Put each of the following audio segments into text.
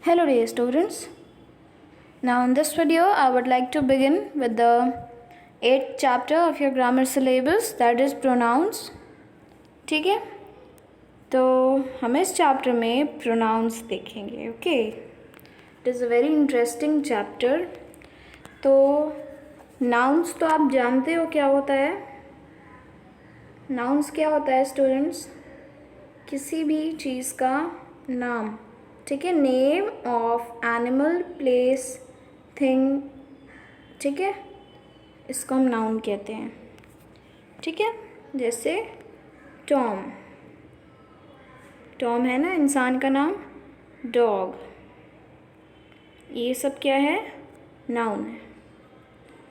Hello dear students. Now in this video I would like to begin with the 8th chapter of your grammar syllabus, that is pronouns. ठीक है, तो हम इस chapter में pronouns देखेंगे. Okay, it is a very interesting chapter. तो nouns तो आप जानते हो क्या होता है. nouns क्या होता है स्टूडेंट्स? किसी भी चीज़ का नाम. ठीक है, name of animal, place, thing. ठीक है, इसको हम नाउन कहते हैं. ठीक है, जैसे टॉम. टॉम है ना इंसान का नाम. डॉग, ये सब क्या है? नाउन है.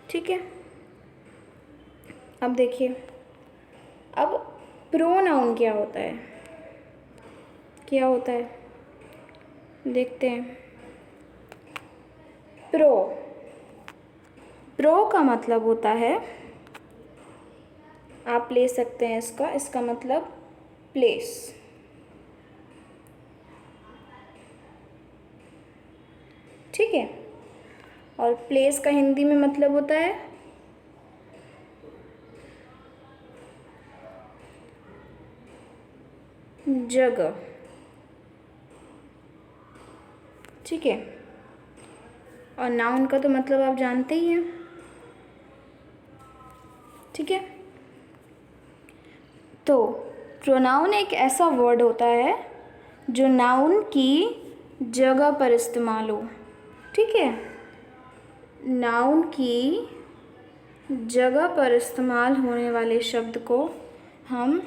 ठीक है, अब देखिए, अब प्रोनाउन क्या होता है? क्या होता है देखते हैं. प्रो का मतलब होता है, आप ले सकते हैं इसका मतलब प्लेस. ठीक है, और प्लेस का हिंदी में मतलब होता है जगह. ठीक है, और नाउन का तो मतलब आप जानते ही हैं. ठीक है, तो प्रोनाउन एक ऐसा वर्ड होता है जो नाउन की जगह पर इस्तेमाल हो. ठीक है, नाउन की जगह पर इस्तेमाल होने वाले शब्द को हम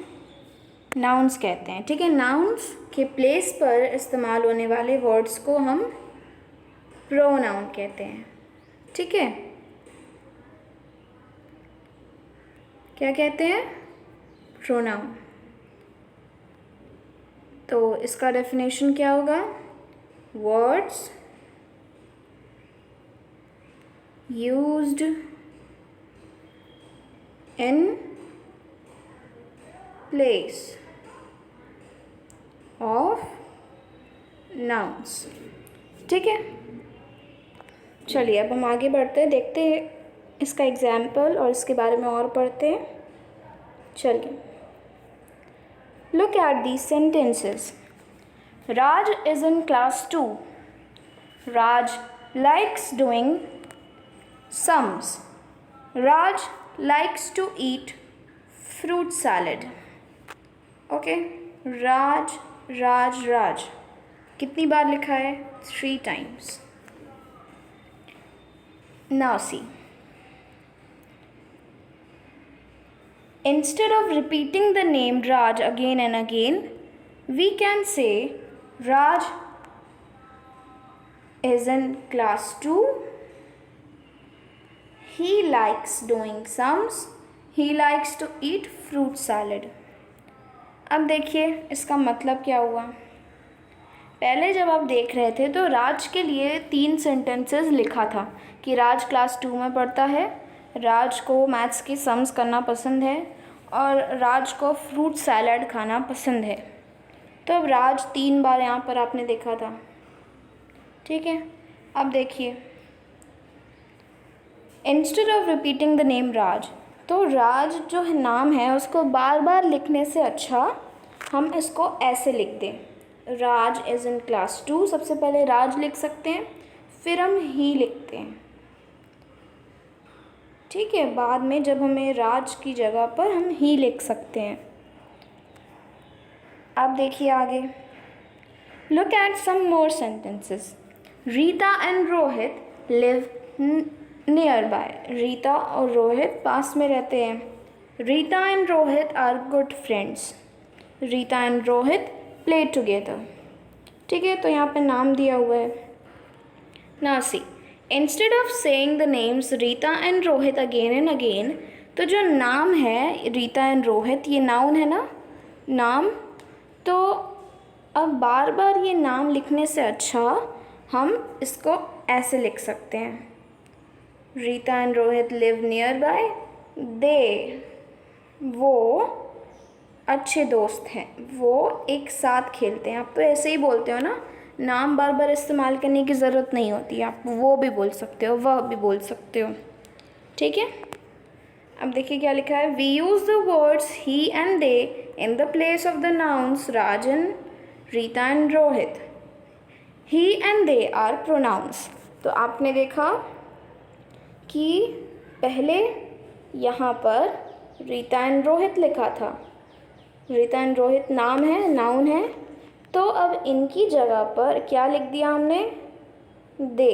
नाउन्स कहते हैं. ठीक है, नाउन्स के प्लेस पर इस्तेमाल होने वाले वर्ड्स को हम प्रोनाउन कहते हैं. ठीक है, क्या कहते हैं? प्रोनाउन. तो इसका डेफिनेशन क्या होगा? Words used in place of nouns. ठीक है, चलिए अब हम आगे बढ़ते हैं, देखते हैं इसका एग्जाम्पल और इसके बारे में और पढ़ते हैं. चलिए, look at these sentences. Raj is in class 2. Raj likes doing sums. Raj likes to eat fruit salad. Okay, Raj Raj Raj कितनी बार लिखा है? 3 times. Now see, instead of repeating the name Raj again and again, we can say Raj is in class 2. He likes doing sums. He likes to eat fruit salad. अब देखिए इसका मतलब क्या हुआ. पहले जब आप देख रहे थे तो राज के लिए 3 सेंटेंसेस लिखा था कि राज क्लास 2 में पढ़ता है, राज को मैथ्स की सम्स करना पसंद है और राज को फ्रूट सैलड खाना पसंद है. तो अब राज 3 बार यहाँ पर आपने देखा था. ठीक है, अब देखिए, instead of repeating the name Raj, तो राज जो नाम है उसको बार बार लिखने से अच्छा हम इसको ऐसे लिख दें. राज इज़ इन क्लास 2, सबसे पहले राज लिख सकते हैं, फिर हम ही लिखते हैं. ठीक है, बाद में जब हमें राज की जगह पर हम ही लिख सकते हैं. अब देखिए आगे, look at some more sentences. Rita and Rohit live nearby. Rita और रोहित पास में रहते हैं. Rita and Rohit are good friends. Rita and Rohit play together. ठीक है, तो यहाँ पे नाम दिया हुआ है. Now see, instead of saying the names Rita and Rohit again and again, तो जो नाम है रीता एंड रोहित, ये नाउन है ना, नाम. तो अब बार बार ये नाम लिखने से अच्छा हम इसको ऐसे लिख सकते हैं. Rita and Rohit live nearby. They, वो अच्छे दोस्त हैं, वो एक साथ खेलते हैं. आप तो ऐसे ही बोलते हो ना, नाम बार बार इस्तेमाल करने की ज़रूरत नहीं होती, आप वो भी बोल सकते हो, वह भी बोल सकते हो। ठीक है, अब देखिए क्या लिखा है, we use the words he and they in the place of the nouns Rajan, Rita and Rohit. He and they are pronouns. तो आपने देखा कि पहले यहाँ पर रीता एंड रोहित लिखा था, रीता एंड रोहित नाम है, नाउन है, तो अब इनकी जगह पर क्या लिख दिया हमने, दे।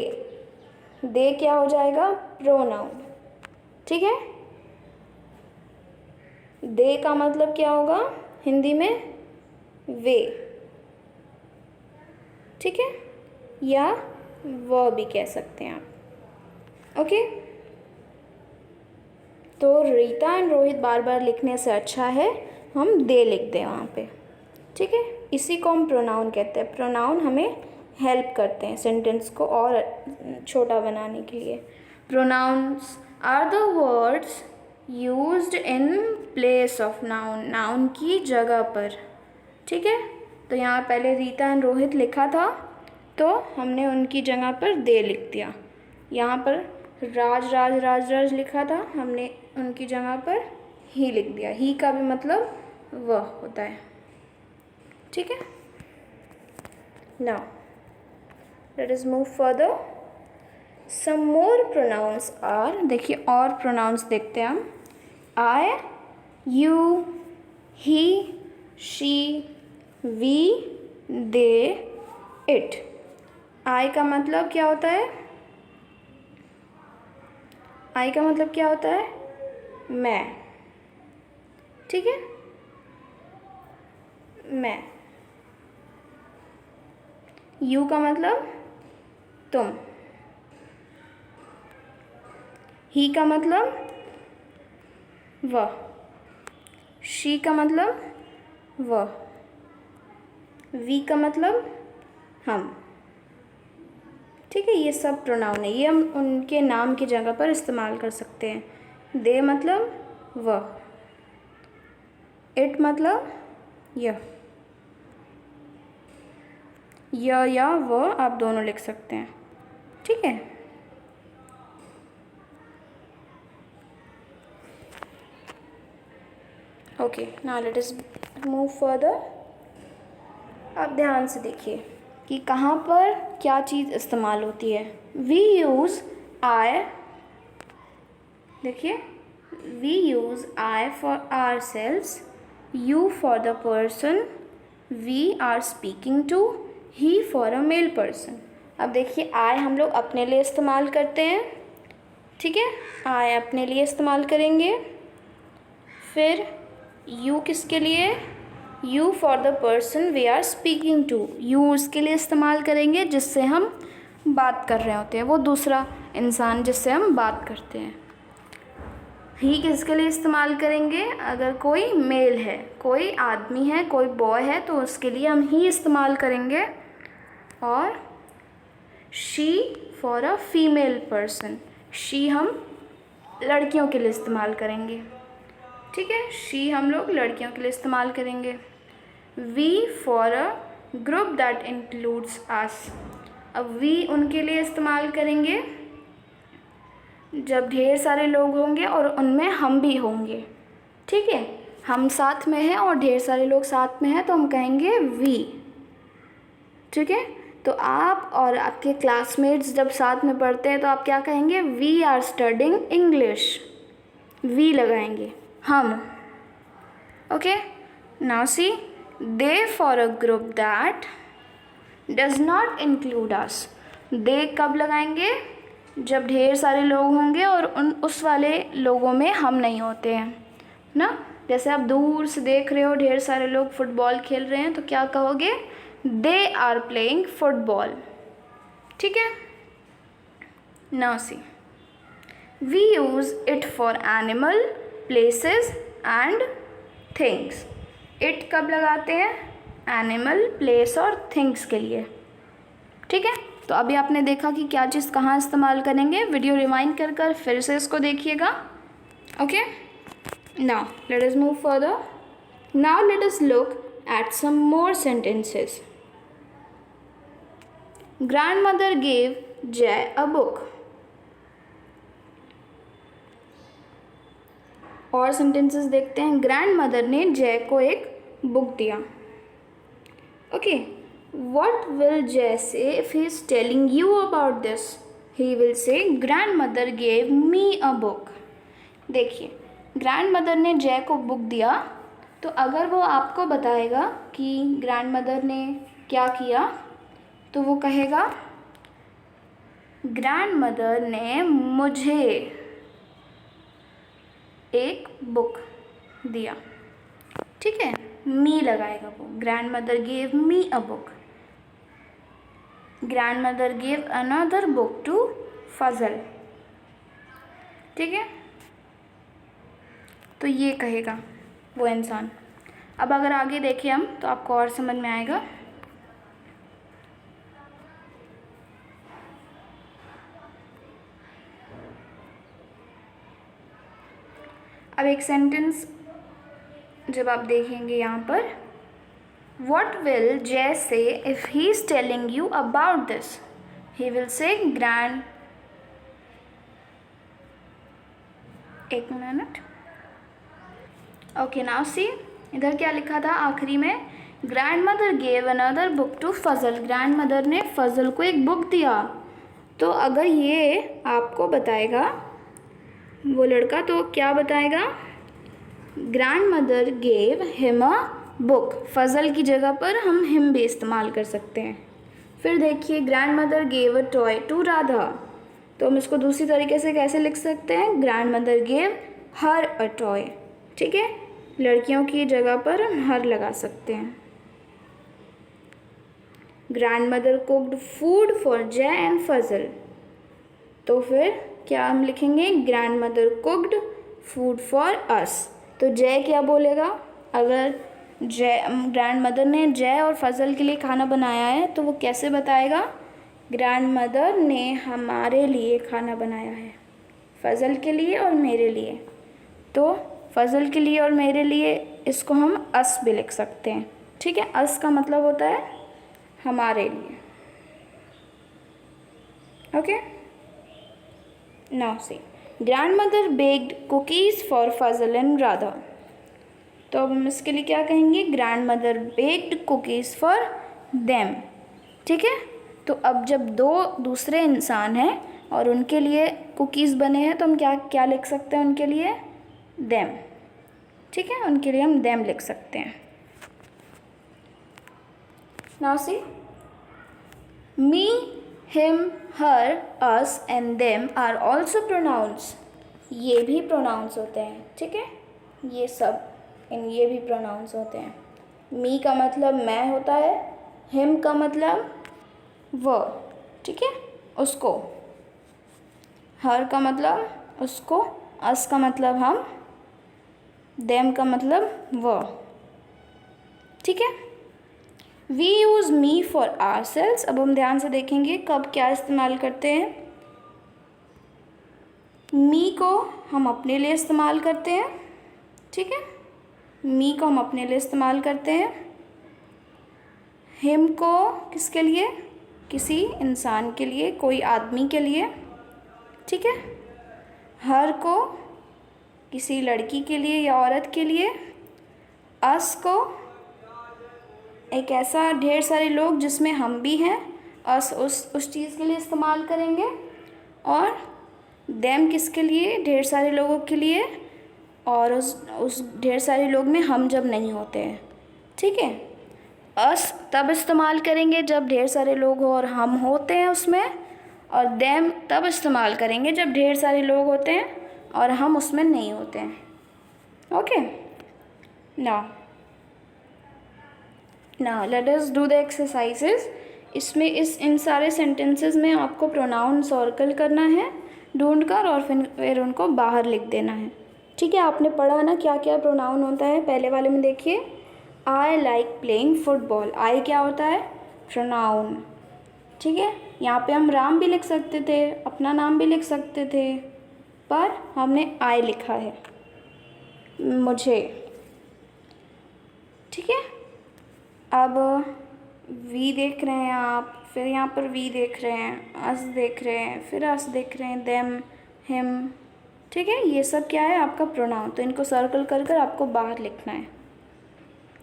दे क्या हो जाएगा, प्रोनाउन। ठीक है, दे का मतलब क्या होगा हिंदी में, वे। ठीक है, या वह भी कह सकते हैं आप। ओके, तो रीता एंड रोहित बार बार लिखने से अच्छा है हम दे लिख दें वहाँ पे। ठीक है, इसी को हम प्रोनाउन कहते हैं। प्रोनाउन हमें हेल्प करते हैं सेंटेंस को और छोटा बनाने के लिए। Pronouns are the words used in place of noun, noun की जगह पर। ठीक है, तो यहाँ पहले रीता एंड रोहित लिखा था, तो हमने उनकी जगह पर दे लिख दिया। यहाँ पर राज राज राज राज लिखा था, हमने उनकी जगह पर ही लिख दिया। ही का भी मतलब वह होता है। ठीक है, now let us move further. Some more pronouns are, देखिए और प्रोनाउंस देखते हैं हम। I, you, he, she, we, they, it. I का मतलब क्या होता है, आई का मतलब क्या होता है, मैं। ठीक है, मैं। यू का मतलब तुम। ही का मतलब वह। शी का मतलब वह। वी का मतलब हम। ठीक है, ये सब प्रोनाउन है, ये हम उनके नाम की जगह पर इस्तेमाल कर सकते हैं। दे मतलब वह, इट मतलब यह, या वह आप दोनों लिख सकते हैं। ठीक है, okay, now let us move further. अब ध्यान से देखिए कि कहाँ पर क्या चीज़ इस्तेमाल होती है। वी यूज़ आई, देखिए, we use I for ourselves, you for the person we are speaking to, he for a male person. अब देखिए, आई हम लोग अपने लिए इस्तेमाल करते हैं। ठीक है, आई अपने लिए इस्तेमाल करेंगे। फिर यू किसके लिए, you for the person we are speaking to, you उसके लिए इस्तेमाल करेंगे जिससे हम बात कर रहे होते हैं, वो दूसरा इंसान जिससे हम बात करते हैं। ही किसके लिए इस्तेमाल करेंगे, अगर कोई मेल है, कोई आदमी है, कोई बॉय है, तो उसके लिए हम ही इस्तेमाल करेंगे। और she for a female person, she हम लड़कियों के लिए इस्तेमाल करेंगे। ठीक है, शी हम लोग लड़कियों के लिए इस्तेमाल करेंगे। We for a group that includes us, अब वी उनके लिए इस्तेमाल करेंगे जब ढेर सारे लोग होंगे और उनमें हम भी होंगे। ठीक है, हम साथ में हैं और ढेर सारे लोग साथ में हैं, तो हम कहेंगे वी। ठीक है, तो आप और आपके क्लासमेट्स जब साथ में पढ़ते हैं तो आप क्या कहेंगे, we are studying English, we लगाएंगे हम। Okay, now see, they for a group that does not include us, they कब लगाएंगे, जब ढेर सारे लोग होंगे और उस वाले लोगों में हम नहीं होते हैं ना। जैसे आप दूर से देख रहे हो ढेर सारे लोग फुटबॉल खेल रहे हैं, तो क्या कहोगे, दे आर प्लेइंग फुटबॉल। ठीक है, now see, we use it for animal, places and things. It कब लगाते हैं, एनिमल, प्लेस और थिंग्स के लिए। ठीक है, तो अभी आपने देखा कि क्या चीज़ कहाँ इस्तेमाल करेंगे। वीडियो रिवाइंड कर फिर से इसको देखिएगा। Okay, now let us move further. Now let us look at some more sentences. Grandmother gave Jay a book. और सेंटेंसेस देखते हैं। ग्रैंडमदर ने जय को एक बुक दिया। ओके, व्हाट विल जय से if he is telling you about this? He will say grandmother gave me a book. देखिए, ग्रैंडमदर ने जय को बुक दिया, तो अगर वो आपको बताएगा कि ग्रैंडमदर ने क्या किया, तो वो कहेगा ग्रैंडमदर ने मुझे एक बुक दिया। ठीक है, मी लगाएगा वो। Grandmother gave me a book. Grandmother gave another book to Fazal. ठीक है, तो ये कहेगा वो इंसान। अब अगर आगे देखें हम, तो आपको और समझ में आएगा। अब एक सेंटेंस जब आप देखेंगे यहाँ पर, व्हाट विल जय से if he is telling you about this? He will say एक मिनट। ओके, नाउ सी, इधर क्या लिखा था आखिरी में? Grandmother gave another book to Fazal. Grandmother ने फजल को एक बुक दिया। तो अगर ये आपको बताएगा वो लड़का, तो क्या बताएगा? Grandmother gave him a book. Fazal की जगह पर हम हिम भी इस्तेमाल कर सकते हैं। फिर देखिए, grandmother gave a toy to Radha. तो हम इसको दूसरी तरीके से कैसे लिख सकते हैं? Grandmother gave her a toy. ठीक है, लड़कियों की जगह पर हम हर लगा सकते हैं। ग्रैंडमदर कुक्ड फूड फॉर जय एंड फजल। तो फिर क्या हम लिखेंगे? Grandmother cooked food for us. तो जय क्या बोलेगा? अगर ग्रैंडमदर ने जय और फजल के लिए खाना बनाया है, तो वो कैसे बताएगा? ग्रैंडमदर ने हमारे लिए खाना बनाया है, फजल के लिए और मेरे लिए। तो फजल के लिए और मेरे लिए इसको हम अस भी लिख सकते हैं। ठीक है, अस का मतलब होता है हमारे लिए। Okay, now see, grandmother baked cookies for Fazal and Radha. तो अब हम इसके लिए क्या कहेंगे? Grandmother baked cookies for them. ठीक है, तो अब जब दो दूसरे इंसान हैं और उनके लिए कुकीज़ बने हैं, तो हम क्या क्या लिख सकते हैं उनके लिए? देम। ठीक है, उनके लिए हम देम लिख सकते हैं। Now see, me, him, her, us and them are also pronouns. ये भी प्रोनाउंस होते हैं। ठीक है, ये सब ये भी प्रोनाउंस होते हैं। मी का मतलब मैं होता है, हिम का मतलब वो, ठीक है, उसको, हर का मतलब उसको, अस का मतलब हम, देम का मतलब वो। ठीक है, we use me for ourselves. अब हम ध्यान से देखेंगे कब क्या इस्तेमाल करते हैं। मी को हम अपने लिए इस्तेमाल करते हैं। ठीक है, मी को हम अपने लिए इस्तेमाल करते हैं। हिम को किसके लिए? किसी इंसान के लिए, कोई आदमी के लिए। ठीक है, हर को किसी लड़की के लिए या औरत के लिए। अस को एक ऐसा ढेर सारे लोग जिसमें हम भी हैं, अस उस चीज़ के लिए इस्तेमाल करेंगे। और देम किसके लिए? ढेर सारे लोगों के लिए, और उस ढेर सारे लोग में हम जब नहीं होते हैं। ठीक है, अस तब इस्तेमाल करेंगे जब ढेर सारे लोग हो और हम होते हैं उसमें, और देम तब इस्तेमाल करेंगे जब ढेर सारे लोग होते हैं और हम उसमें नहीं होते हैं। Okay, now let us do the exercises. इसमें इन सारे सेंटेंसेस में आपको प्रोनाउन सर्कल करना है ढूंढकर, और फिर उनको बाहर लिख देना है। ठीक है, आपने पढ़ा ना क्या क्या प्रोनाउन होता है। पहले वाले में देखिए, आई लाइक प्लेइंग फुटबॉल। आई क्या होता है? प्रोनाउन। ठीक है, यहाँ पे हम राम भी लिख सकते थे, अपना नाम भी लिख सकते थे, पर हमने आई लिखा है, मुझे। ठीक है, अब वी देख रहे हैं आप, फिर यहाँ पर वी देख रहे हैं, अस देख रहे हैं, फिर अस देख रहे हैं, देम, हिम। ठीक है, ये सब क्या है आपका प्रोनाउन, तो इनको सर्कल कर कर आपको बाहर लिखना है।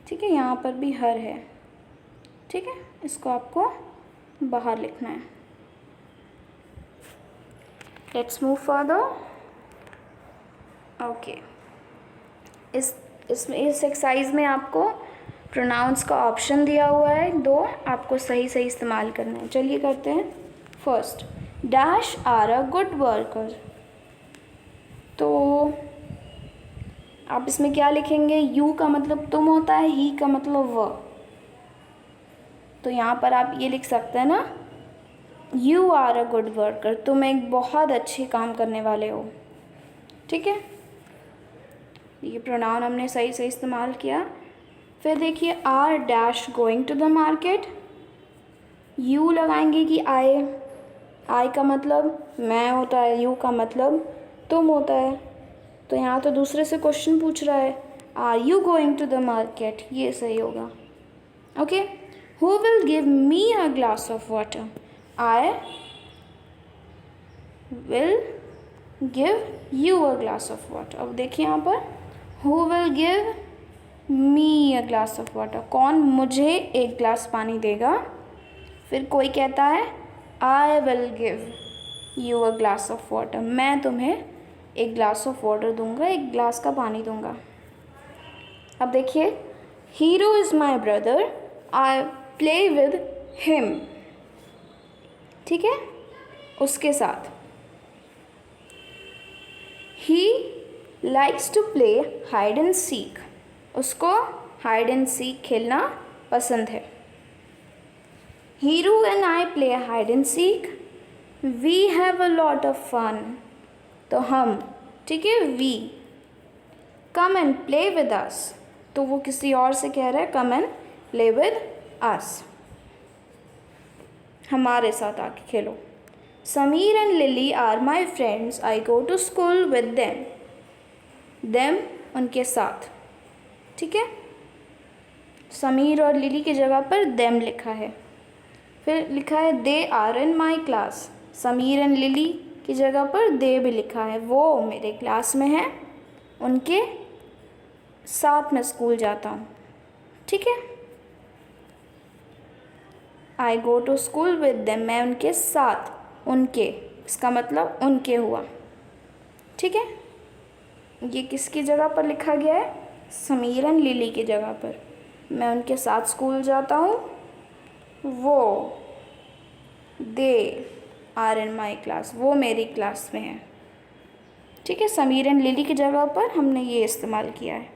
ठीक है, यहाँ पर भी हर है। ठीक है, इसको आपको बाहर लिखना है। Let's move further. ओके, इस एक्सरसाइज में आपको प्रोनाउंस का ऑप्शन दिया हुआ है 2, आपको सही सही इस्तेमाल करना है। चलिए करते हैं। First, dash are a good worker. तो आप इसमें क्या लिखेंगे, यू का मतलब तुम होता है, ही का मतलब वह। तो यहाँ पर आप ये लिख सकते हैं ना, you are a good worker, तुम एक बहुत अच्छे काम करने वाले हो। ठीक है, ये प्रोनाउन हमने सही से इस्तेमाल किया। फिर देखिए, are dash going to the market. You लगाएंगे कि आई का मतलब मैं होता है, यू का मतलब तुम होता है। तो यहाँ तो दूसरे से क्वेश्चन पूछ रहा है, are you going to the market, ये सही होगा। Okay, who will give me a glass of water. I will give you a glass of water. अब देखिए यहाँ पर, who will give me a glass of water, कौन मुझे एक ग्लास पानी देगा। फिर कोई कहता है, आई will give you a glass of water, मैं तुम्हें एक ग्लास ऑफ वाटर दूंगा, एक ग्लास का पानी दूंगा। अब देखिए, hero is my brother, I play with him. ठीक है, उसके साथ। He likes to play hide and seek, उसको हाइड एंड सीक खेलना पसंद है। Hero and I play hide and seek, we have a lot of fun. तो हम, ठीक है, we, come and play with us, तो वो किसी और से कह रहा है come and play with us, हमारे साथ आके खेलो। Sameer and Lily are my friends, I go to school with them. Them उनके साथ। ठीक है, समीर और लिली की जगह पर देम लिखा है। फिर लिखा है they are in my class, Sameer and Lily की जगह पर दे भी लिखा है, वो मेरे क्लास में है, उनके साथ में स्कूल जाता हूँ। ठीक है, I go to school with them, मैं उनके साथ, उनके, इसका मतलब उनके हुआ। ठीक है, ये किसकी जगह पर लिखा गया है, समीर एंड लिली की जगह पर। मैं उनके साथ स्कूल जाता हूँ, वो, दे आर इन माई क्लास, वो मेरी क्लास में है। ठीक है, समीर एंड लिली की जगह पर हमने ये इस्तेमाल किया है।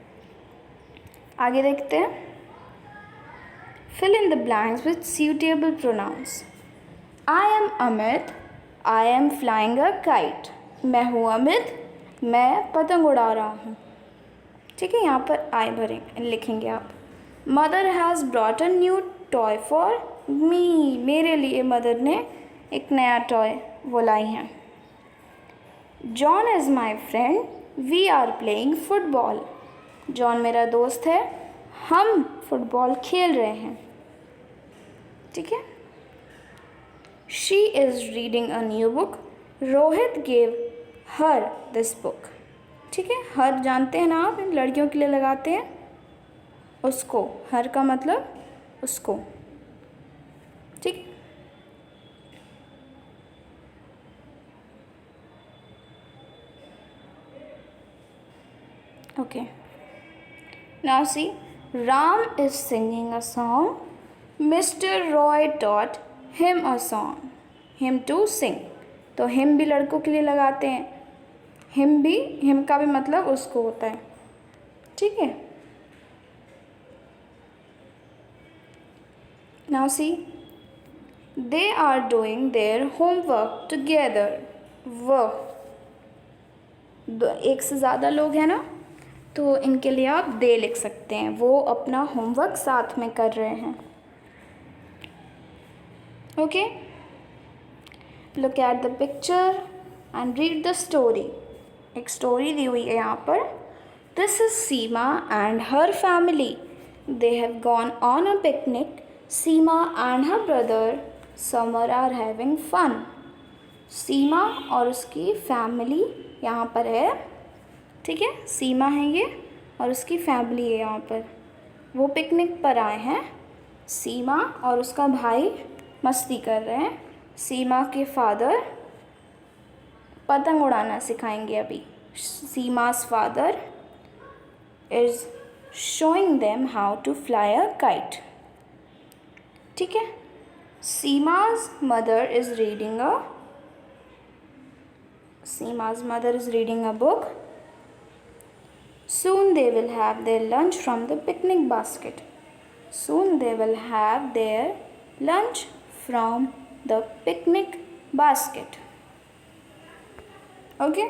आगे देखते हैं। Fill in the blanks with suitable pronouns. I am Amit, I am flying a kite, मैं हूँ अमित, मैं पतंग उड़ा रहा हूँ। ठीक है, यहाँ पर आई भरें लिखेंगे आप। Mother has brought a new toy for me, मेरे लिए मदर ने एक नया टॉय वो लाई हैं। John is my friend, we are playing football, John मेरा दोस्त है, हम फुटबॉल खेल रहे हैं। ठीक है, she is reading a new book, Rohit gave her this book. ठीक है, हर जानते हैं ना आप, इन लड़कियों के लिए लगाते हैं उसको, हर का मतलब उसको। ठीक, okay, now see, Ram is singing a song, mister Roy taught him a song, him to sing. तो हिम भी लड़कों के लिए लगाते हैं, हिम भी, हिम का भी मतलब उसको होता है। ठीक है, now see, they are doing their homework together, वह, एक से ज़्यादा लोग हैं ना, तो इनके लिए आप दे लिख सकते हैं, वो अपना होमवर्क साथ में कर रहे हैं। Okay, look at the picture and read the story. एक स्टोरी दी हुई है यहाँ पर। This is Seema and her family, they have gone on a picnic, Seema and her brother Samar are having fun. Seema और उसकी फैमिली यहाँ पर है, ठीक है। सीमा है ये और उसकी फैमिली है यहाँ पर, वो पिकनिक पर आए हैं। सीमा और उसका भाई मस्ती कर रहे हैं। सीमा के फादर पतंग उड़ाना सिखाएंगे अभी। Sima's father is showing them how to fly a kite, ठीक है। Sima's mother is reading a book. Soon they will have their lunch from the picnic basket. Soon they will have their lunch from the picnic basket. Okay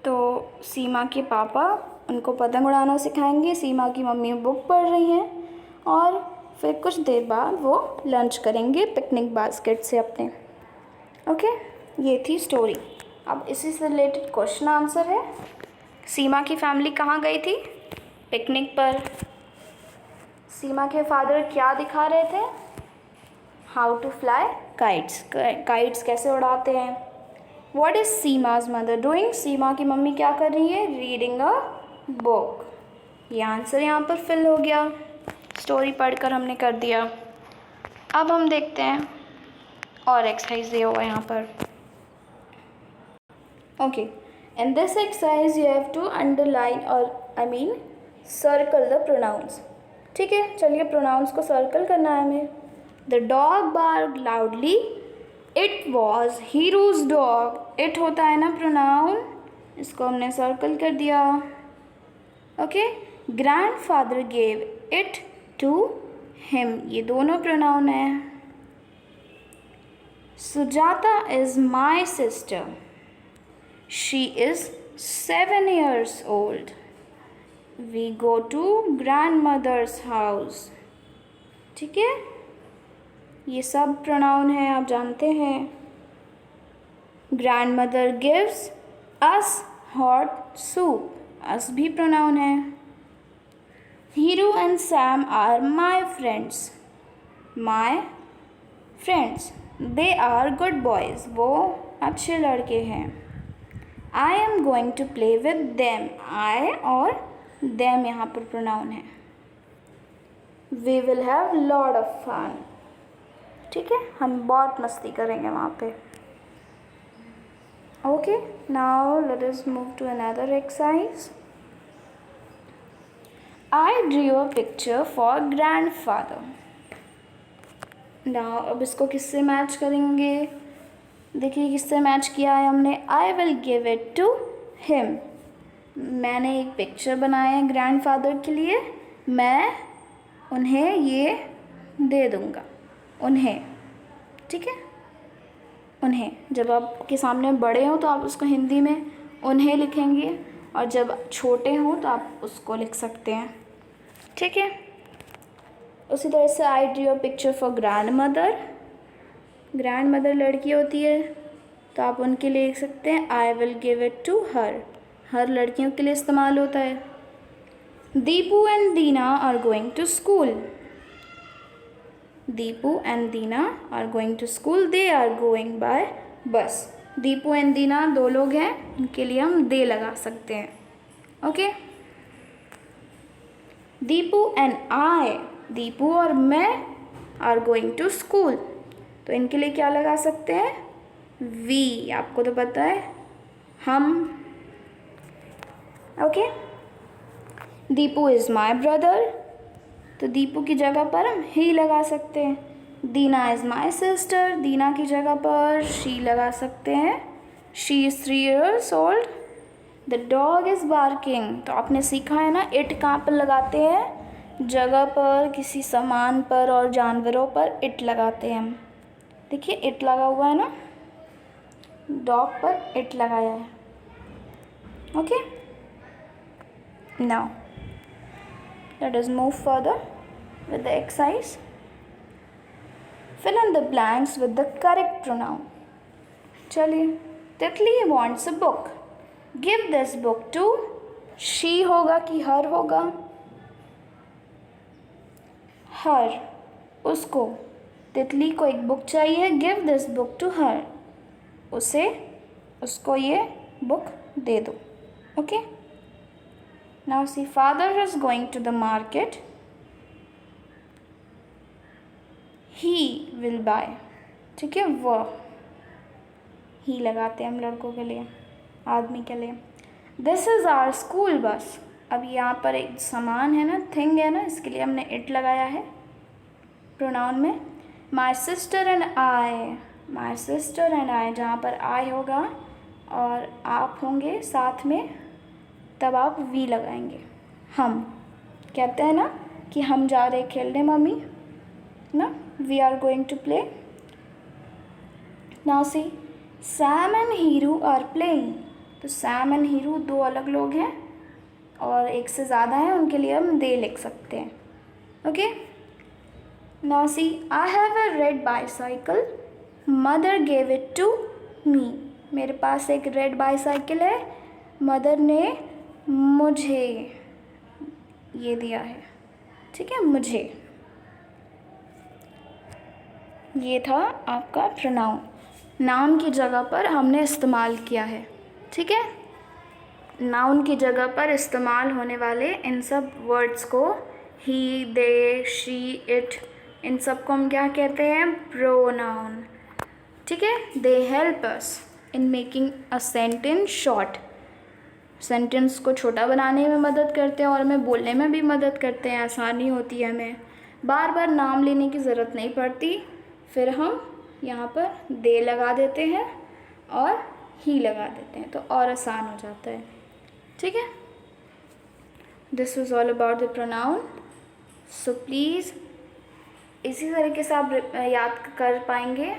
तो सीमा के पापा उनको पतंग उड़ाना सिखाएंगे। सीमा की मम्मी बुक पढ़ रही हैं और फिर कुछ देर बाद वो लंच करेंगे पिकनिक बास्केट से अपने। ओके ये थी स्टोरी। अब इसी से रिलेटेड क्वेश्चन आंसर है। सीमा की फैमिली कहाँ गई थी? पिकनिक पर। सीमा के फादर क्या दिखा रहे थे? How to fly kites, kites कैसे उड़ाते हैं। What is Sima's mother doing? सीमा की मम्मी क्या कर रही है? Reading a book. ये आंसर यहाँ पर फिल हो गया, स्टोरी पढ़कर हमने कर दिया। अब हम देखते हैं और एक्सरसाइज दिया हुआ यहाँ पर। Okay in this exercise you have to underline और सर्कल द प्रोनाउंस, ठीक है। चलिए प्रोनाउंस को सर्कल करना है हमें। The dog barked loudly, it was Hero's dog. It होता है ना प्रोनाउन, इसको हमने सर्कल कर दिया। Okay grandfather gave it to him, ये दोनों प्रोनाउन है। Sujata is my sister, she is 7 years old। We go to grandmother's house, ठीक है। ये सब प्रोनाउन है, आप जानते हैं। Grandmother gives us hot soup, us भी प्रोनाउन है। Hero and Sam are my friends, my friends. They are good boys, वो अच्छे लड़के हैं। I am going to play with them, I और देम यहाँ पर प्रोनाउन है। We will have lot of fun, ठीक है, हम बहुत मस्ती करेंगे वहाँ पे। Okay now let us move to another exercise. I drew a picture for grandfather. Now अब इसको किससे मैच करेंगे? देखिए किससे मैच किया है हमने। I will give it to him, मैंने एक पिक्चर बनाया है ग्रैंडफादर के लिए, मैं उन्हें ये दे दूँगा, उन्हें, ठीक है। उन्हें, जब आपके सामने बड़े हों तो आप उसको हिंदी में उन्हें लिखेंगे और जब छोटे हों तो आप उसको लिख सकते हैं, ठीक है। उसी तरह से I drew a picture for grand mother, grand mother लड़की होती है तो आप उनके लिए लिख सकते हैं I will give it to her, her लड़कियों के लिए इस्तेमाल होता है। Deepu and Deena are going to school, Deepu and Deena are going to school, they are going by bus. Deepu and दीना दो लोग हैं, उनके लिए हम दे लगा सकते हैं, okay. Deepu and I, Deepu और मैं आर गोइंग टू स्कूल, तो इनके लिए क्या लगा सकते हैं? वी, आपको तो पता है, हम, okay. Deepu is my brother, तो दीपू की जगह पर हम ही लगा सकते हैं। दीना इज़ माई सिस्टर, दीना की जगह पर शी लगा सकते हैं, she is 3 years old। The dog is barking, तो आपने सीखा है ना इट कहाँ पर लगाते हैं? जगह पर, किसी सामान पर और जानवरों पर इट लगाते हैं हम। देखिए इट लगा हुआ है ना, डॉग पर इट लगाया है, okay. Now let us move further with the exercise. Fill in the blanks with the correct pronoun. चलिए, तितली wants a book. Give this book to she होगा कि her होगा? Her. उसको, तितली को एक बुक चाहिए, give this book to her, उसको ये बुक दे दो. Okay, now see father is going to the market, he will buy. ठीक है, वो ही लगाते हैं हम लड़कों के लिए, आदमी के लिए. This is our school bus. अब यहाँ पर एक सामान है ना, थिंग है ना, इसके लिए हमने इट लगाया है प्रोनाउन में. माई सिस्टर एंड आई, जहाँ पर आई होगा और आप होंगे साथ में, तब आप वी लगाएंगे. हम कहते हैं ना कि हम जा रहे खेलने मम्मी ना, we are going to play. Now see Sam and Hiru are playing. तो सैम एंड हीरू दो अलग लोग हैं और एक से ज़्यादा हैं, उनके लिए हम दे लिख सकते हैं. Okay, now see I have a red bicycle, mother gave it to me. मेरे पास एक रेड बाईसाइकिल है, मदर ने मुझे ये दिया है. ठीक है, मुझे. ये था आपका प्रोनाउन. नाउन की जगह पर हमने इस्तेमाल किया है. ठीक है, नाउन की जगह पर इस्तेमाल होने वाले इन सब वर्ड्स को, ही, दे, शी, इट, इन सब को हम क्या कहते हैं? प्रोनाउन. ठीक है, they help us in making a sentence short. Sentence को छोटा बनाने में मदद करते हैं और हमें बोलने में भी मदद करते हैं. आसानी होती है, हमें बार बार नाम लेने की ज़रूरत नहीं पड़ती. फिर हम यहाँ पर दे लगा देते हैं और ही लगा देते हैं, तो और आसान हो जाता है. ठीक है, this was all about the pronoun. So please इसी तरीके से आप याद कर पाएंगे.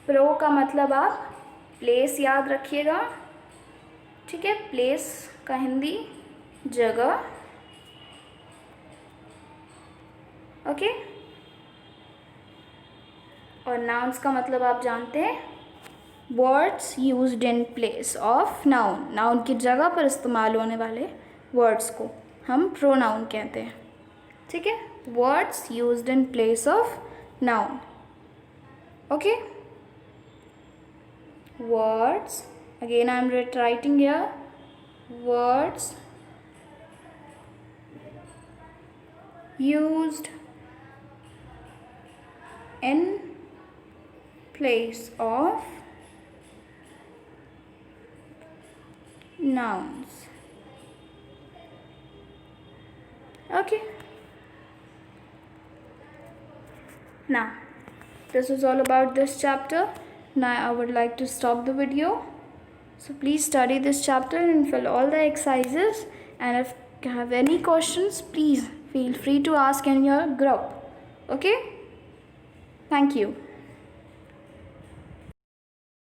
प्रो का मतलब आप प्लेस याद रखिएगा. ठीक है, प्लेस का हिंदी जगह. ओके, और नाउन्स का मतलब आप जानते हैं, words used in place of noun. Noun की जगह पर इस्तेमाल होने वाले वर्ड्स को हम प्रोनाउन कहते हैं. ठीक है, words used in place of noun. Okay, words, again I am writing here, words used in place of nouns. Okay, now this is all about this chapter. Now I would like to stop the video. So please study this chapter and fill all the exercises, and if you have any questions, please feel free to ask in your group. Okay, thank you.